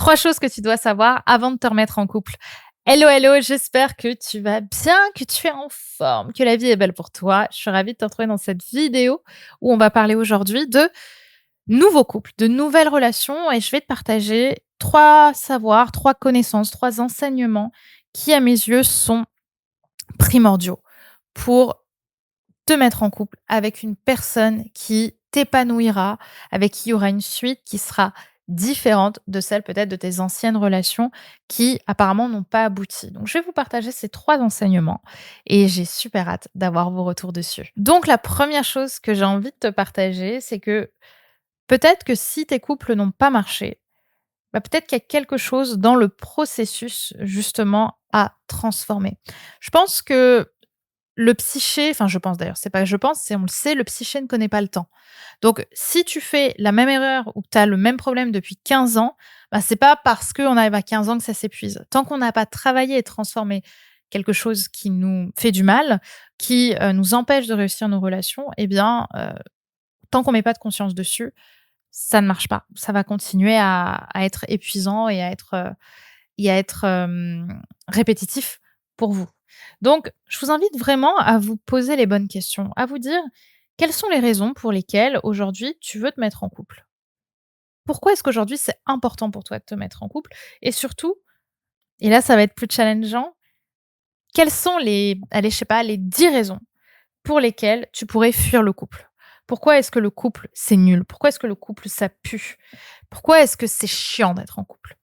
3 choses que tu dois savoir avant de te remettre en couple. Hello, hello, j'espère que tu vas bien, que tu es en forme, que la vie est belle pour toi. Je suis ravie de te retrouver dans cette vidéo où on va parler aujourd'hui de nouveaux couples, de nouvelles relations et je vais te partager 3 savoirs, 3 connaissances, 3 enseignements qui, à mes yeux, sont primordiaux pour te mettre en couple avec une personne qui t'épanouira, avec qui il y aura une suite qui sera différente de celle peut-être de tes anciennes relations qui apparemment n'ont pas abouti. Donc je vais vous partager ces 3 enseignements et j'ai super hâte d'avoir vos retours dessus. Donc la première chose que j'ai envie de te partager, c'est que peut-être que si tes couples n'ont pas marché, bah, peut-être qu'il y a quelque chose dans le processus justement à transformer. Je pense que le psyché, enfin je pense d'ailleurs, c'est pas je pense, c'est on le sait, le psyché ne connaît pas le temps. Donc si tu fais la même erreur ou que tu as le même problème depuis 15 ans, bah, c'est pas parce qu'on arrive à 15 ans que ça s'épuise. Tant qu'on n'a pas travaillé et transformé quelque chose qui nous fait du mal, qui, nous empêche de réussir nos relations, eh bien, tant qu'on met pas de conscience dessus, ça ne marche pas. Ça va continuer à être épuisant et à être répétitif pour vous. Donc, je vous invite vraiment à vous poser les bonnes questions, à vous dire: quelles sont les raisons pour lesquelles aujourd'hui tu veux te mettre en couple? Pourquoi est-ce qu'aujourd'hui c'est important pour toi de te mettre en couple? Et surtout, et là ça va être plus challengeant, quelles sont les allez, je sais pas, les 10 raisons pour lesquelles tu pourrais fuir le couple? Pourquoi est-ce que le couple c'est nul? Pourquoi est-ce que le couple ça pue? Pourquoi est-ce que c'est chiant d'être en couple?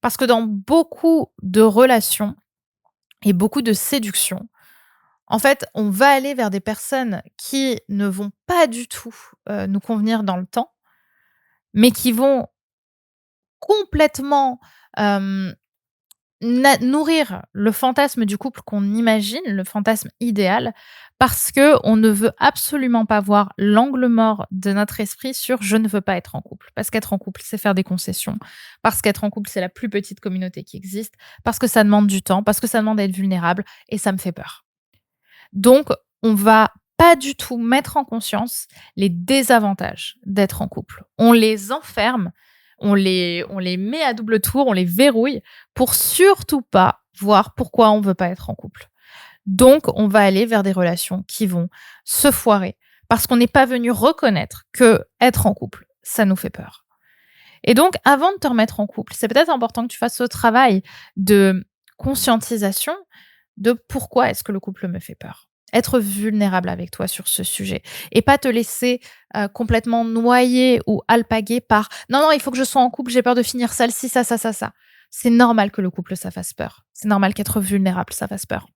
Parce que dans beaucoup de relations et beaucoup de séduction, en fait, on va aller vers des personnes qui ne vont pas du tout, nous convenir dans le temps, mais qui vont complètement, hem, nourrir le fantasme du couple qu'on imagine, le fantasme idéal, parce que on ne veut absolument pas voir l'angle mort de notre esprit sur: «Je ne veux pas être en couple». Parce qu'être en couple, c'est faire des concessions, parce qu'être en couple, c'est la plus petite communauté qui existe, parce que ça demande du temps, parce que ça demande à être vulnérable et ça me fait peur. Donc, on va pas du tout mettre en conscience les désavantages d'être en couple. On les enferme, on les met à double tour, on les verrouille pour surtout pas voir pourquoi on veut pas être en couple. Donc, on va aller vers des relations qui vont se foirer parce qu'on n'est pas venu reconnaître que être en couple, ça nous fait peur. Et donc, avant de te remettre en couple, c'est peut-être important que tu fasses ce travail de conscientisation de pourquoi est-ce que le couple me fait peur. Être vulnérable avec toi sur ce sujet et pas te laisser, complètement noyer ou alpaguer par: «Non, non, il faut que je sois en couple, j'ai peur de finir seule, si, ça, ça, ça, ça». C'est normal que le couple, ça fasse peur. C'est normal qu'être vulnérable, ça fasse peur.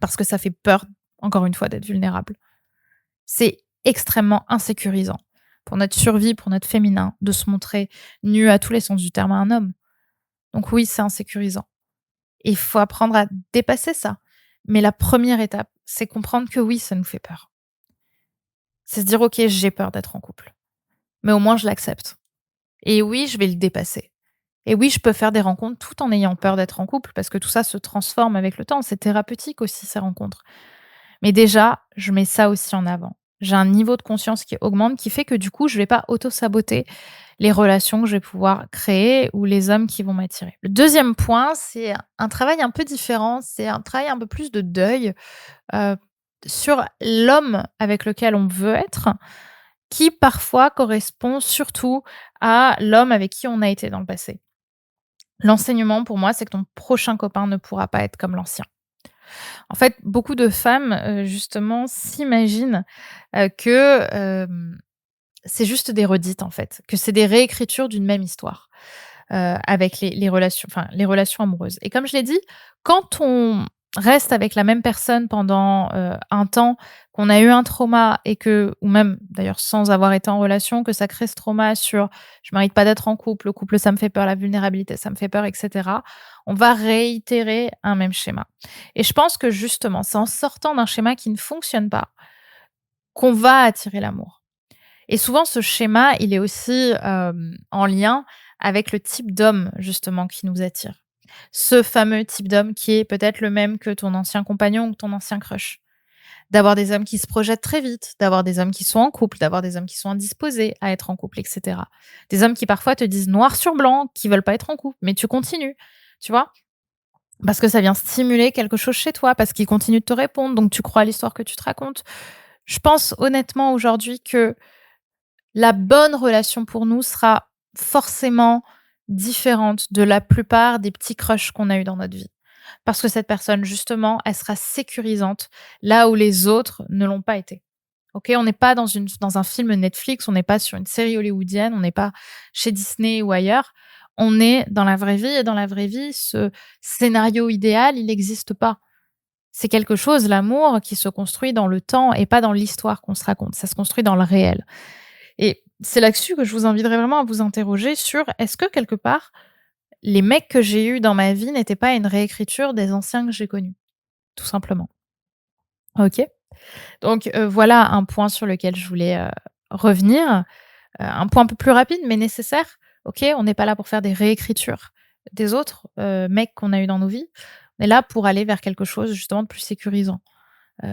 Parce que ça fait peur, encore une fois, d'être vulnérable. C'est extrêmement insécurisant pour notre survie, pour notre féminin, de se montrer nu à tous les sens du terme à un homme. Donc oui, c'est insécurisant. Et il faut apprendre à dépasser ça. Mais la première étape, c'est comprendre que oui, ça nous fait peur. C'est se dire: «OK, j'ai peur d'être en couple, mais au moins je l'accepte et oui, je vais le dépasser et oui, je peux faire des rencontres tout en ayant peur d'être en couple» parce que tout ça se transforme avec le temps. C'est thérapeutique aussi ces rencontres. Mais déjà, je mets ça aussi en avant. J'ai un niveau de conscience qui augmente, qui fait que du coup, je vais pas auto-saboter les relations que je vais pouvoir créer ou les hommes qui vont m'attirer. Le deuxième point, c'est un travail un peu différent, c'est un travail un peu plus de deuil, heu, sur l'homme avec lequel on veut être, qui parfois correspond surtout à l'homme avec qui on a été dans le passé. L'enseignement pour moi, c'est que ton prochain copain ne pourra pas être comme l'ancien. En fait, beaucoup de femmes, justement s'imaginent, que, c'est juste des redites en fait, que c'est des réécritures d'une même histoire, avec les relations enfin les relations amoureuses et comme je l'ai dit, quand on reste avec la même personne pendant, un temps, qu'on a eu un trauma et que ou même d'ailleurs sans avoir été en relation, que ça crée ce trauma sur: «Je mérite pas d'être en couple, le couple ça me fait peur, la vulnérabilité ça me fait peur» et cetera. On va réitérer un même schéma et je pense que justement, c'est en sortant d'un schéma qui ne fonctionne pas, qu'on va attirer l'amour. Et souvent, ce schéma, il est aussi, en lien avec le type d'homme, justement, qui nous attire. Ce fameux type d'homme qui est peut-être le même que ton ancien compagnon ou ton ancien crush. d'avoir des hommes qui se projettent très vite, d'avoir des hommes qui sont en couple, d'avoir des hommes qui sont indisposés à être en couple, et cetera. Des hommes qui parfois te disent noir sur blanc qu'ils veulent pas être en couple, mais tu continues, tu vois? Parce que ça vient stimuler quelque chose chez toi, parce qu'ils continuent de te répondre, donc tu crois à l'histoire que tu te racontes. Je pense honnêtement aujourd'hui que la bonne relation pour nous sera forcément différente de la plupart des petits crushs qu'on a eus dans notre vie. Parce que cette personne, justement, elle sera sécurisante là où les autres ne l'ont pas été. OK? On n'est pas dans un film Netflix, on n'est pas sur une série hollywoodienne, on n'est pas chez Disney ou ailleurs. On est dans la vraie vie et dans la vraie vie, ce scénario idéal, il n'existe pas. C'est quelque chose, l'amour, qui se construit dans le temps et pas dans l'histoire qu'on se raconte. Ça se construit dans le réel. Et c'est là-dessus que je vous inviterais vraiment à vous interroger sur est-ce que quelque part, les mecs que j'ai eus dans ma vie n'étaient pas une réécriture des anciens que j'ai connus? Tout simplement. OK? Donc, voilà un point sur lequel je voulais, revenir, un point un peu plus rapide mais nécessaire. OK? On n'est pas là pour faire des réécritures des autres, mecs qu'on a eus dans nos vies. On est là pour aller vers quelque chose justement de plus sécurisant.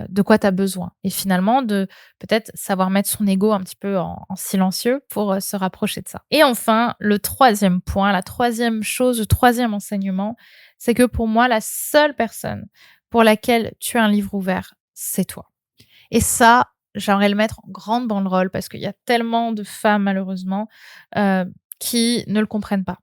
De quoi tu as besoin et finalement de peut-être savoir mettre son ego un petit peu en silencieux pour, se rapprocher de ça. Et enfin, le troisième point, la troisième chose, le troisième enseignement, c'est que pour moi, la seule personne pour laquelle tu as un livre ouvert, c'est toi. Et ça, j'aimerais le mettre en grande banderole parce qu'il y a tellement de femmes malheureusement, heu, qui ne le comprennent pas.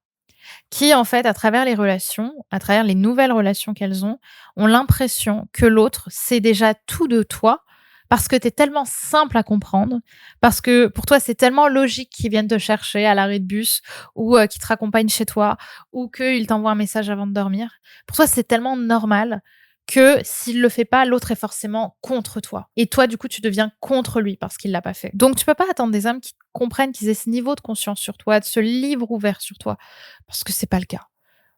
Qui, en fait, à travers les relations, à travers les nouvelles relations qu'elles ont l'impression que l'autre sait déjà tout de toi parce que tu es tellement simple à comprendre, parce que pour toi, c'est tellement logique qu'ils viennent te chercher à l'arrêt de bus ou qu'ils te raccompagnent chez toi ou qu'ils t'envoient un message avant de dormir. Pour toi, c'est tellement normal que s'il le fait pas, l'autre est forcément contre toi. Et toi, du coup, tu deviens contre lui parce qu'il l'a pas fait. Donc, tu peux pas attendre des hommes qui comprennent, qu'ils aient ce niveau de conscience sur toi, de ce livre ouvert sur toi, parce que c'est pas le cas.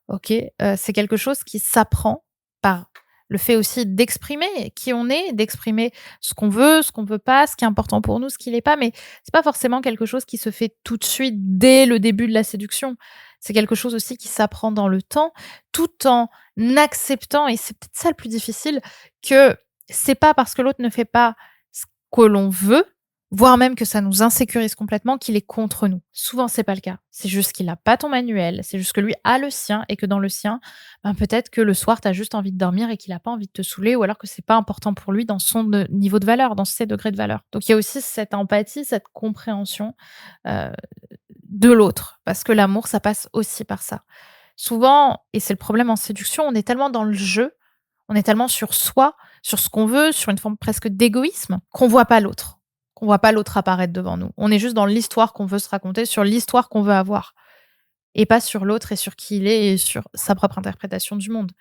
OK? C'est quelque chose qui s'apprend par le fait aussi d'exprimer qui on est, d'exprimer ce qu'on veut pas, ce qui est important pour nous, ce qui l'est pas, mais c'est pas forcément quelque chose qui se fait tout de suite dès le début de la séduction. C'est quelque chose aussi qui s'apprend dans le temps, tout en acceptant et c'est peut-être ça le plus difficile, que c'est pas parce que l'autre ne fait pas ce que l'on veut, voire même que ça nous insécurise complètement, qu'il est contre nous. Souvent, c'est pas le cas. C'est juste qu'il a pas ton manuel, c'est juste que lui a le sien et que dans le sien, ben, peut-être que le soir, tu as juste envie de dormir et qu'il a pas envie de te saouler ou alors que c'est pas important pour lui dans son niveau de valeur, dans ses degrés de valeur. Donc il y a aussi cette empathie, cette compréhension, heu, de l'autre parce que l'amour, ça passe aussi par ça. Souvent et c'est le problème en séduction, on est tellement dans le jeu, on est tellement sur soi, sur ce qu'on veut, sur une forme presque d'égoïsme, qu'on voit pas l'autre. Qu'on voit pas l'autre apparaître devant nous. On est juste dans l'histoire qu'on veut se raconter, sur l'histoire qu'on veut avoir et pas sur l'autre et sur qui il est et sur sa propre interprétation du monde.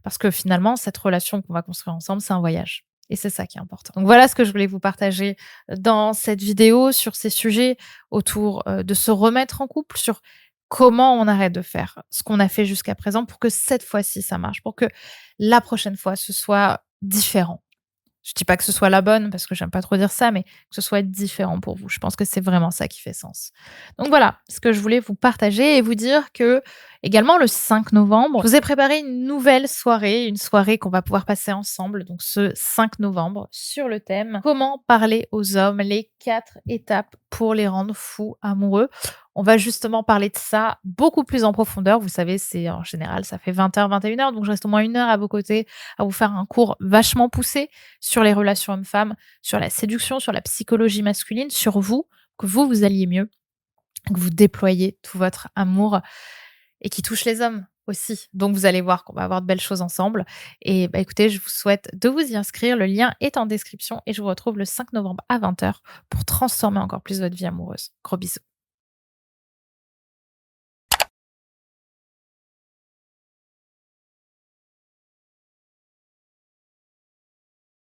Parce que finalement, cette relation qu'on va construire ensemble, c'est un voyage et c'est ça qui est important. Donc voilà ce que je voulais vous partager dans cette vidéo sur ces sujets autour, de se remettre en couple, sur comment on arrête de faire ce qu'on a fait jusqu'à présent pour que cette fois-ci ça marche, pour que la prochaine fois ce soit différent. Je dis pas que ce soit la bonne parce que j'aime pas trop dire ça, mais que ce soit différent pour vous. Je pense que c'est vraiment ça qui fait sens. Donc voilà, ce que je voulais vous partager et vous dire que également le 5 novembre, je vous ai préparé une nouvelle soirée, une soirée qu'on va pouvoir passer ensemble, donc ce 5 novembre, sur le thème comment parler aux hommes, les 4 étapes pour les rendre fous amoureux. On va justement parler de ça beaucoup plus en profondeur. Vous savez, c'est en général, ça fait 20h, 21h, donc je reste au moins 1 heure à vos côtés à vous faire un cours vachement poussé sur les relations hommes-femmes, sur la séduction, sur la psychologie masculine, sur vous, que vous alliez mieux, que vous déployiez tout votre amour et qui touche les hommes aussi. Donc vous allez voir qu'on va avoir de belles choses ensemble. Et bah, écoutez, je vous souhaite de vous y inscrire. Le lien est en description et je vous retrouve le 5 novembre à 20h pour transformer encore plus votre vie amoureuse. Gros bisous.